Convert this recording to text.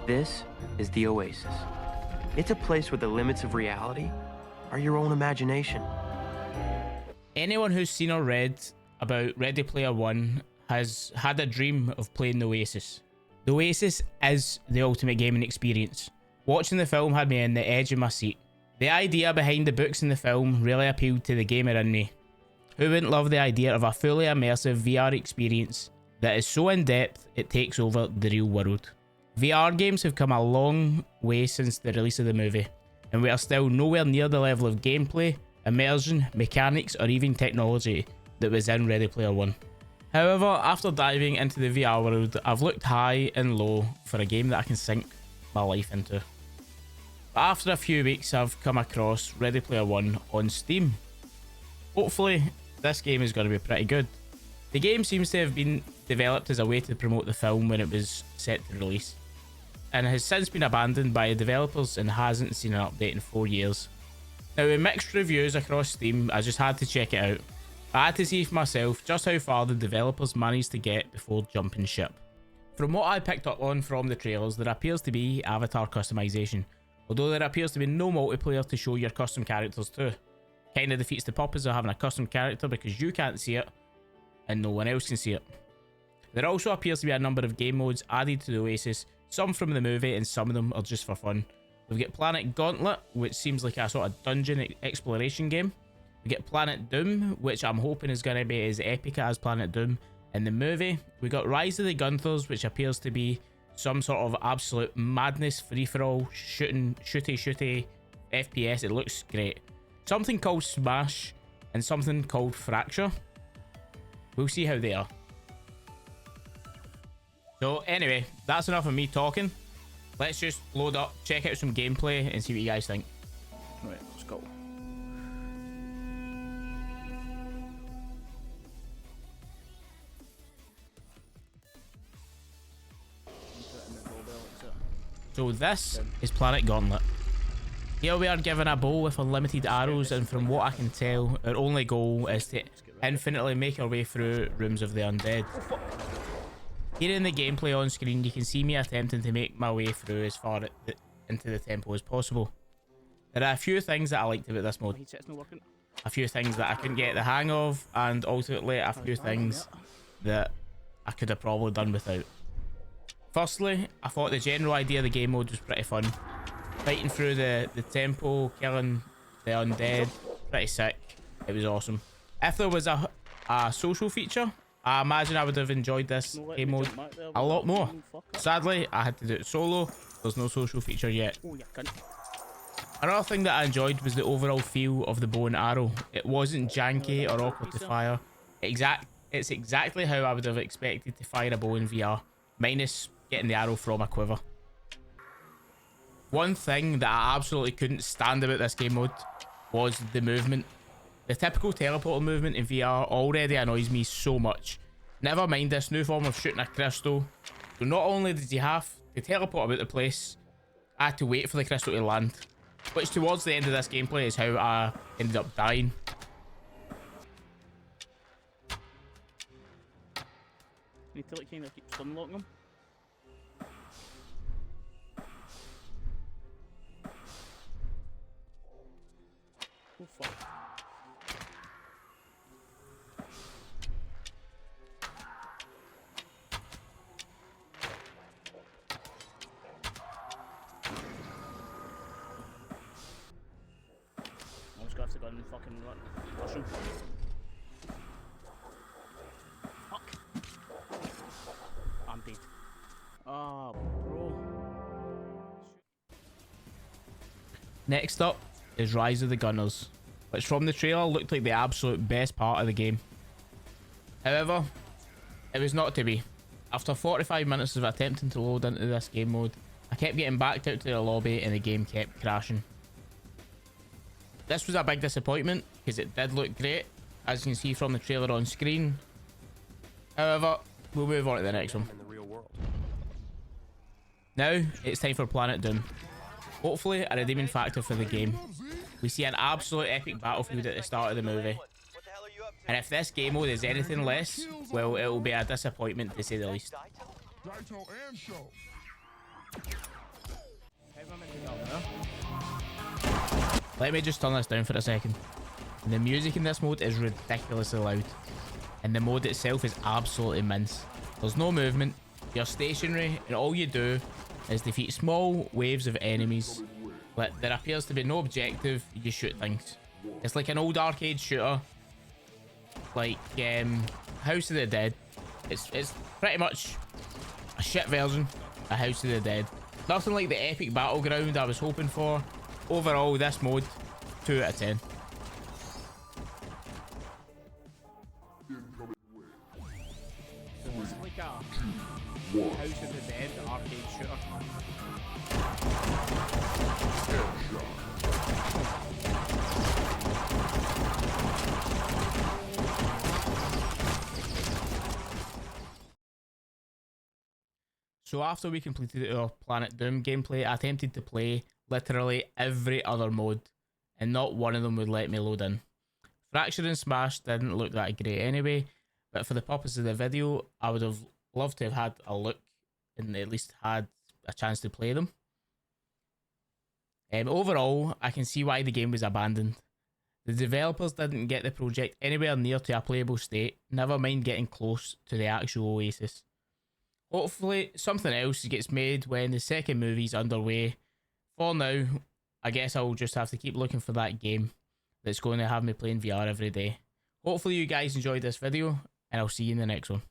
This is the Oasis. It's a place where the limits of reality are your own imagination. Anyone who's seen or read about Ready Player One has had a dream of playing the Oasis. The Oasis is the ultimate gaming experience. Watching the film had me on the edge of my seat. The idea behind the books in the film really appealed to the gamer in me. Who wouldn't love the idea of a fully immersive VR experience that is so in-depth it takes over the real world? VR games have come a long way since the release of the movie, and we are still nowhere near the level of gameplay, immersion, mechanics, or even technology that was in Ready Player One. However, after diving into the VR world, I've looked high and low for a game that I can sink my life into. But after a few weeks, I've come across Ready Player One on Steam. Hopefully, this game is going to be pretty good. The game seems to have been developed as a way to promote the film when it was set to release, and has since been abandoned by the developers and hasn't seen an update in 4 years. Now, with mixed reviews across Steam, I just had to check it out. I had to see for myself just how far the developers managed to get before jumping ship. From what I picked up on from the trailers, there appears to be avatar customization, although there appears to be no multiplayer to show your custom characters to. Kinda defeats the purpose of having a custom character because you can't see it and no one else can see it. There also appears to be a number of game modes added to the Oasis, some from the movie and some of them are just for fun. We've got Planet Gauntlet, which seems like a sort of dungeon exploration game. We get Planet Doom, which I'm hoping is going to be as epic as Planet Doom in the movie. We got Rise of the Gunthers, which appears to be some sort of absolute madness, free-for-all, shooty FPS. It looks great. Something called Smash and something called Fracture. We'll see how they are. So anyway, that's enough of me talking. Let's just load up, check out some gameplay and see what you guys think. Right, let's go. So this is Planet Gauntlet. Here we are given a bow with unlimited arrows, and from what I can tell, our only goal is to infinitely make our way through rooms of the undead. Here in the gameplay on screen, you can see me attempting to make my way through as far into the temple as possible. There are a few things that I liked about this mode. A few things that I couldn't get the hang of, and ultimately a few things that I could have probably done without. Firstly, I thought the general idea of the game mode was pretty fun. Fighting through the temple, killing the undead, pretty sick. It was awesome. If there was a social feature, I imagine I would have enjoyed this game mode a lot more. Sadly, I had to do it solo. There's no social feature yet. Another thing that I enjoyed was the overall feel of the bow and arrow. It wasn't janky or awkward to fire. It's exactly how I would have expected to fire a bow in VR, minus getting the arrow from a quiver. One thing that I absolutely couldn't stand about this game mode was the movement. The typical teleporter movement in VR already annoys me so much. Never mind this new form of shooting a crystal. So not only did you have to teleport about the place, I had to wait for the crystal to land, which towards the end of this gameplay is how I ended up dying. Need to like kind of keep unlocking them. Oh fuck. I'm just gonna have to go and fucking rush him. Fuck. I'm dead. Ah, bro. Next up is Rise of the Gunners, which from the trailer looked like the absolute best part of the game. However, it was not to be. After 45 minutes of attempting to load into this game mode, I kept getting backed out to the lobby and the game kept crashing. This was a big disappointment because it did look great, as you can see from the trailer on screen. However, we'll move on to the next one. Now, it's time for Planet Doom. Hopefully a redeeming factor for the game. We see an absolute epic battlefield at the start of the movie. And if this game mode is anything less, well, it will be a disappointment to say the least. Let me just turn this down for a second. And the music in this mode is ridiculously loud. And the mode itself is absolutely mince. There's no movement, you're stationary, and all you do is defeat small waves of enemies. But there appears to be no objective, you shoot things. It's like an old arcade shooter. Like House of the Dead. It's pretty much a shit version of House of the Dead. Nothing like the epic battleground I was hoping for. Overall, this mode, 2 out of 10. So it's like a House of the Dead arcade shooter. So after we completed our Planet Doom gameplay, I attempted to play literally every other mode, and not one of them would let me load in. Fracture and Smash didn't look that great anyway, but for the purpose of the video, I would have loved to have had a look and at least had a chance to play them. Overall, I can see why the game was abandoned. The developers didn't get the project anywhere near to a playable state, never mind getting close to the actual Oasis. Hopefully something else gets made when the second movie's underway. For now, I guess I'll just have to keep looking for that game that's going to have me playing VR every day. Hopefully you guys enjoyed this video, and I'll see you in the next one.